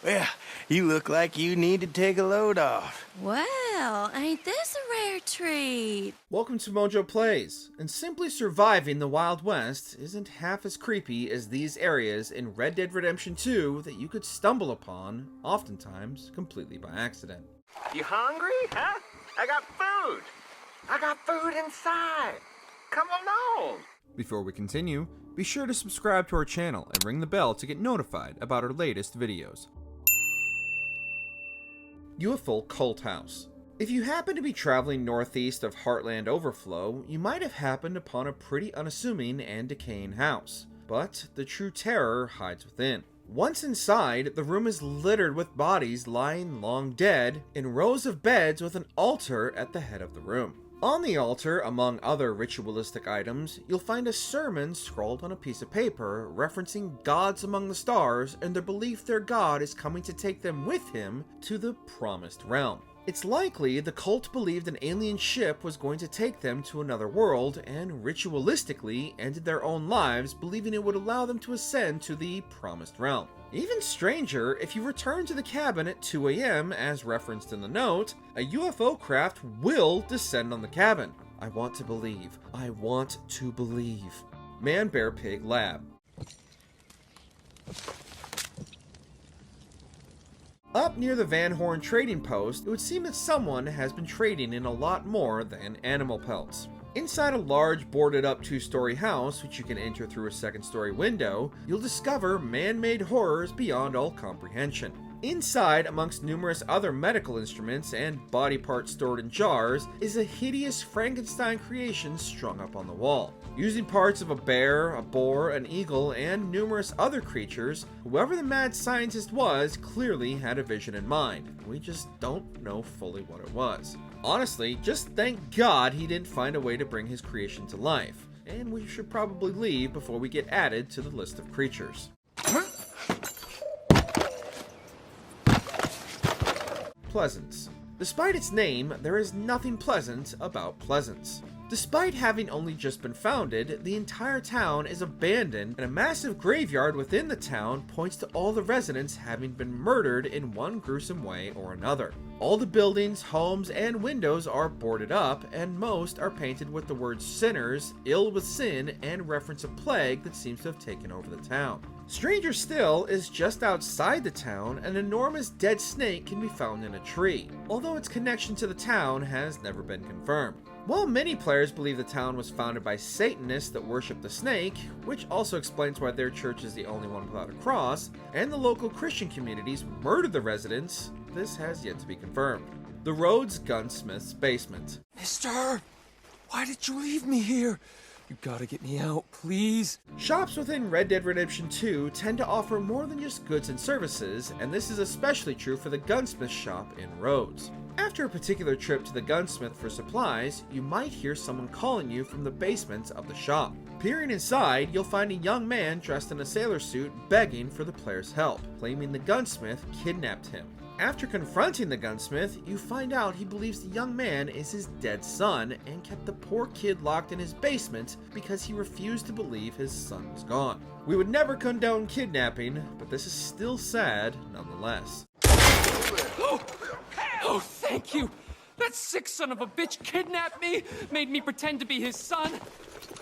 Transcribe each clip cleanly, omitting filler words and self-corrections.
Well, you look like you need to take a load off. Well, ain't this a rare treat? Welcome to MojoPlays, and simply surviving the Wild West isn't half as creepy as these areas in Red Dead Redemption 2 that you could stumble upon, oftentimes completely by accident. You hungry, huh? I got food. I got food inside. Come along. Before we continue, be sure to subscribe to our channel and ring the bell to get notified about our latest videos. UFO Cult House. If you happen to be traveling northeast of Heartland Overflow, you might have happened upon a pretty unassuming and decaying house, but the true terror hides within. Once inside, the room is littered with bodies lying long dead in rows of beds with an altar at the head of the room. On the altar, among other ritualistic items, you'll find a sermon scrawled on a piece of paper referencing gods among the stars and their belief their god is coming to take them with him to the promised realm. It's likely the cult believed an alien ship was going to take them to another world and ritualistically ended their own lives believing it would allow them to ascend to the promised realm. Even stranger, if you return to the cabin at 2 a.m. as referenced in the note, a UFO craft will descend on the cabin. I want to believe. I want to believe. Man Bear Pig Lab. Up near the Van Horn trading post, it would seem that someone has been trading in a lot more than animal pelts. Inside a large boarded up 2-story house, which you can enter through a 2nd-story window, you'll discover man-made horrors beyond all comprehension. Inside, amongst numerous other medical instruments and body parts stored in jars, is a hideous Frankenstein creation strung up on the wall. Using parts of a bear, a boar, an eagle, and numerous other creatures, whoever the mad scientist was clearly had a vision in mind. We just don't know fully what it was. Honestly, just thank God he didn't find a way to bring his creation to life. And we should probably leave before we get added to the list of creatures. Pleasance. Despite its name, there is nothing pleasant about Pleasance. Despite having only just been founded, the entire town is abandoned and a massive graveyard within the town points to all the residents having been murdered in one gruesome way or another. All the buildings, homes, and windows are boarded up, and most are painted with the words sinners, ill with sin, and reference a plague that seems to have taken over the town. Stranger still is just outside the town, an enormous dead snake can be found in a tree, although its connection to the town has never been confirmed. While many players believe the town was founded by Satanists that worship the snake, which also explains why their church is the only one without a cross, and the local Christian communities murdered the residents, this has yet to be confirmed. The Rhodes Gunsmith's Basement. Mister, why did you leave me here? You gotta get me out, please. Shops within Red Dead Redemption 2 tend to offer more than just goods and services, and this is especially true for the gunsmith shop in Rhodes. After a particular trip to the gunsmith for supplies, you might hear someone calling you from the basement of the shop. Peering inside, you'll find a young man dressed in a sailor suit begging for the player's help, claiming the gunsmith kidnapped him. After confronting the gunsmith, you find out he believes the young man is his dead son and kept the poor kid locked in his basement because he refused to believe his son was gone. We would never condone kidnapping, but this is still sad nonetheless. Oh, thank you. That sick son of a bitch kidnapped me, made me pretend to be his son.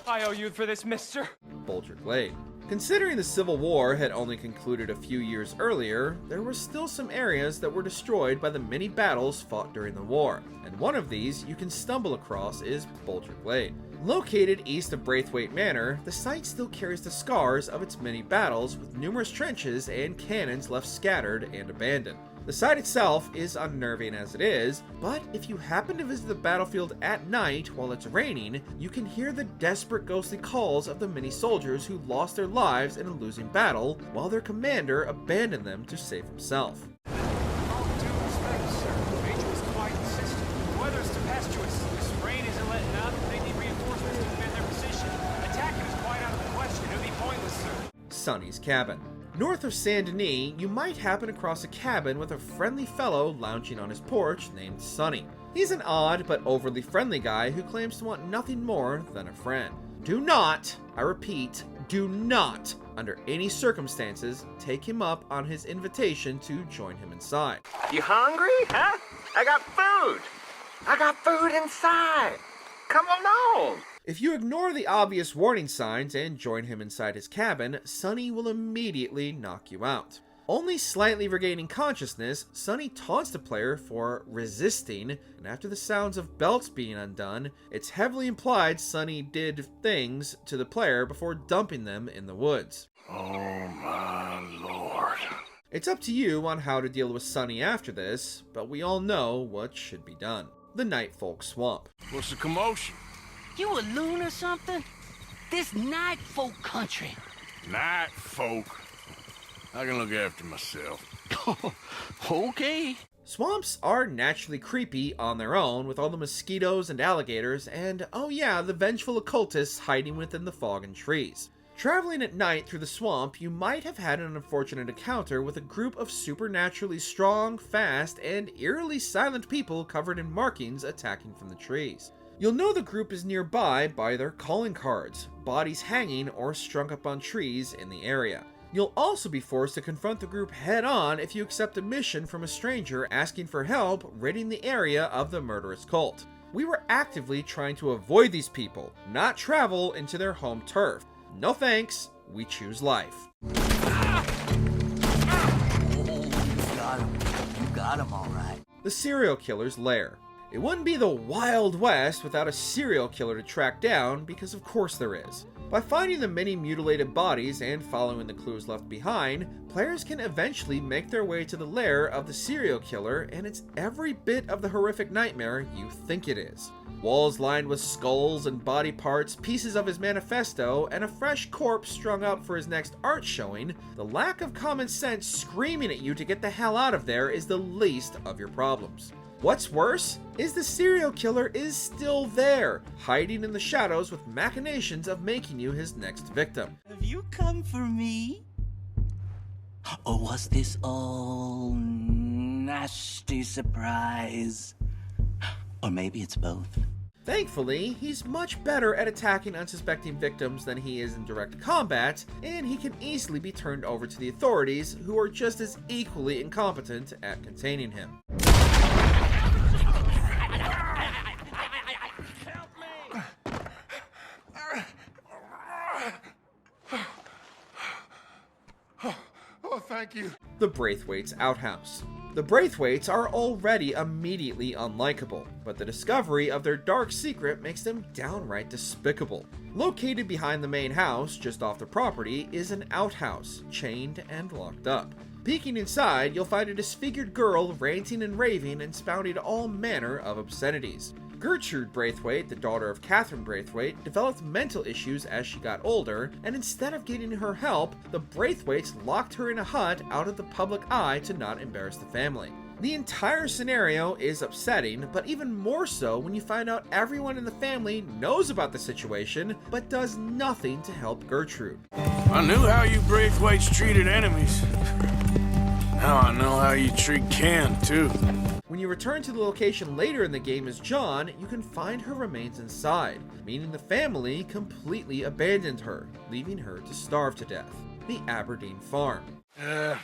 I owe you for this, mister. Bulger Glade. Considering the Civil War had only concluded a few years earlier, there were still some areas that were destroyed by the many battles fought during the war, and one of these you can stumble across is Bulger Glade. Located east of Braithwaite Manor, the site still carries the scars of its many battles with numerous trenches and cannons left scattered and abandoned. The site itself is unnerving as it is, but if you happen to visit the battlefield at night while it's raining, you can hear the desperate ghostly calls of the many soldiers who lost their lives in a losing battle while their commander abandoned them to save himself. All due respect, sir. The Major was quite insistent. The weather's tempestuous. This rain isn't letting up. They need reinforcements to defend their position. Attacking is quite out of the question. It would be pointless, sir. Sonny's Cabin. North of Saint Denis, you might happen across a cabin with a friendly fellow lounging on his porch named Sonny. He's an odd but overly friendly guy who claims to want nothing more than a friend. Do not, I repeat, do not under any circumstances, take him up on his invitation to join him inside. You hungry, huh? I got food. I got food inside. Come along. If you ignore the obvious warning signs and join him inside his cabin, Sonny will immediately knock you out. Only slightly regaining consciousness, Sonny taunts the player for resisting, and after the sounds of belts being undone, it's heavily implied Sonny did things to the player before dumping them in the woods. Oh my lord. It's up to you on how to deal with Sonny after this, but we all know what should be done. The Nightfolk Swamp. What's the commotion? You a loon or something? This night folk country. Night folk. I can look after myself. Okay. Swamps are naturally creepy on their own, with all the mosquitoes and alligators, and oh yeah, the vengeful occultists hiding within the fog and trees. Traveling at night through the swamp, you might have had an unfortunate encounter with a group of supernaturally strong, fast, and eerily silent people covered in markings attacking from the trees. You'll know the group is nearby by their calling cards, bodies hanging or strung up on trees in the area. You'll also be forced to confront the group head-on if you accept a mission from a stranger asking for help ridding the area of the murderous cult. We were actively trying to avoid these people, not travel into their home turf. No thanks, we choose life. Oh, you got him all right. The Serial Killer's Lair. It wouldn't be the Wild West without a serial killer to track down, because of course there is. By finding the many mutilated bodies and following the clues left behind, players can eventually make their way to the lair of the serial killer, and it's every bit of the horrific nightmare you think it is. Walls lined with skulls and body parts, pieces of his manifesto, and a fresh corpse strung up for his next art showing, the lack of common sense screaming at you to get the hell out of there is the least of your problems. What's worse is the serial killer is still there, hiding in the shadows with machinations of making you his next victim. Have you come for me? Or was this all nasty surprise? Or maybe it's both. Thankfully, he's much better at attacking unsuspecting victims than he is in direct combat, and he can easily be turned over to the authorities, who are just as equally incompetent at containing him. Oh, thank you. The Braithwaites Outhouse. The Braithwaites are already immediately unlikable, but the discovery of their dark secret makes them downright despicable. Located behind the main house, just off the property, is an outhouse, chained and locked up. Peeking inside, you'll find a disfigured girl ranting and raving and spouting all manner of obscenities. Gertrude Braithwaite, the daughter of Catherine Braithwaite, developed mental issues as she got older, and instead of getting her help, the Braithwaites locked her in a hut out of the public eye to not embarrass the family. The entire scenario is upsetting, but even more so when you find out everyone in the family knows about the situation, but does nothing to help Gertrude. I knew how you Braithwaites treated enemies. Now I know how you treat Ken, too. When you return to the location later in the game as John, you can find her remains inside, meaning the family completely abandoned her, leaving her to starve to death. The Aberdeen Farm. I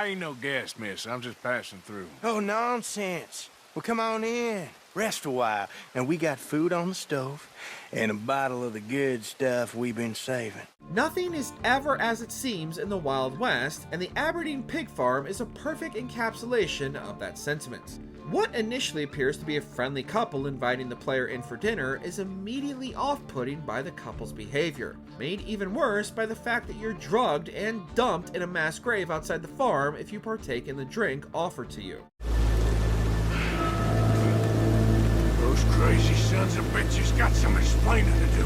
ain't no guest, miss. I'm just passing through. Oh, nonsense. Well, come on in. Rest a while. And we got food on the stove and a bottle of the good stuff we've been saving. Nothing is ever as it seems in the Wild West, and the Aberdeen Pig Farm is a perfect encapsulation of that sentiment. What initially appears to be a friendly couple inviting the player in for dinner is immediately off-putting by the couple's behavior, made even worse by the fact that you're drugged and dumped in a mass grave outside the farm if you partake in the drink offered to you. Those crazy sons of bitches got some explaining to do.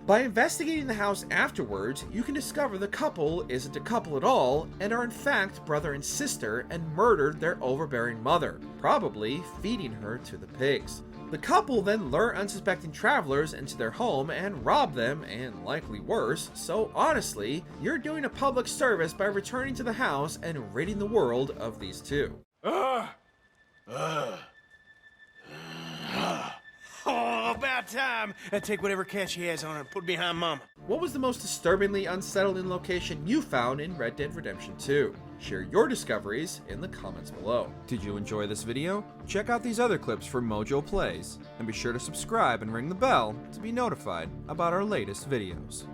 By investigating the house afterwards, you can discover the couple isn't a couple at all, and are in fact brother and sister, and murdered their overbearing mother, probably feeding her to the pigs. The couple then lure unsuspecting travelers into their home and rob them, and likely worse, so honestly, you're doing a public service by returning to the house and ridding the world of these two. Oh, about time. Take whatever cat she has on her and put it behind Mama. What was the most disturbingly unsettling location you found in Red Dead Redemption 2? Share your discoveries in the comments below. Did you enjoy this video? Check out these other clips from MojoPlays, and be sure to subscribe and ring the bell to be notified about our latest videos.